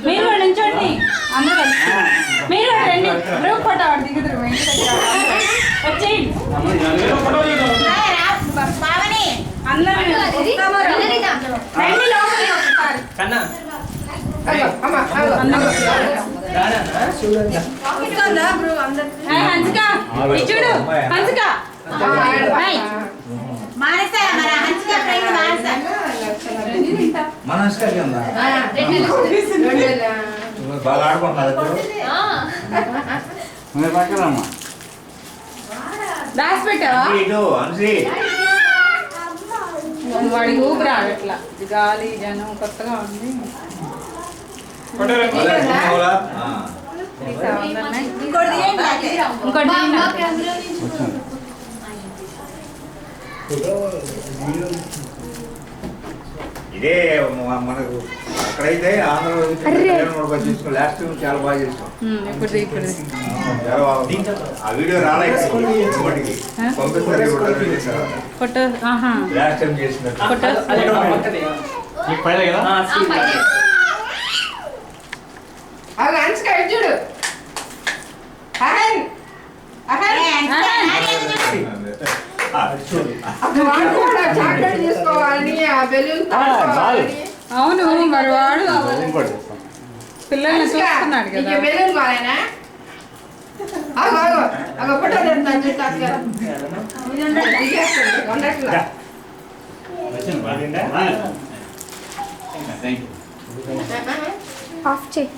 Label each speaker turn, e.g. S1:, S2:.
S1: మీరు నుంచోండి అందరూ మీరు రండి గ్రూప్ ఫోటో దిగుతారు వచ్చేయండి అందరూ రండి లోపలికి ఒకసారి హన్సిక చూడు హన్సిక మానస మన హన్సిక ఫ్రెండ్ మానస
S2: బాగా ఆడుకుంటున్నారు
S1: దాచి పెట్టావా వాడికి ఊపిరి రావట్లా గాలి జనం కొత్తగా ఉంది
S2: ఇదే మనకు అక్కడైతే ఆంధ్రప్రదేశ్ చూసుకో లాస్ట్ చాలా బాగా చేస్తాం చాలా బాగుంది ఆ వీడియో రాలేదు పంపిస్తారు
S1: ఫోటో
S2: లాస్ట్ టైం చేసినట్టు
S3: చూడు
S1: అవును మరి వాడు పిల్లల్ని చూస్తున్నాడు కదా
S3: ఆఫ్ చేయి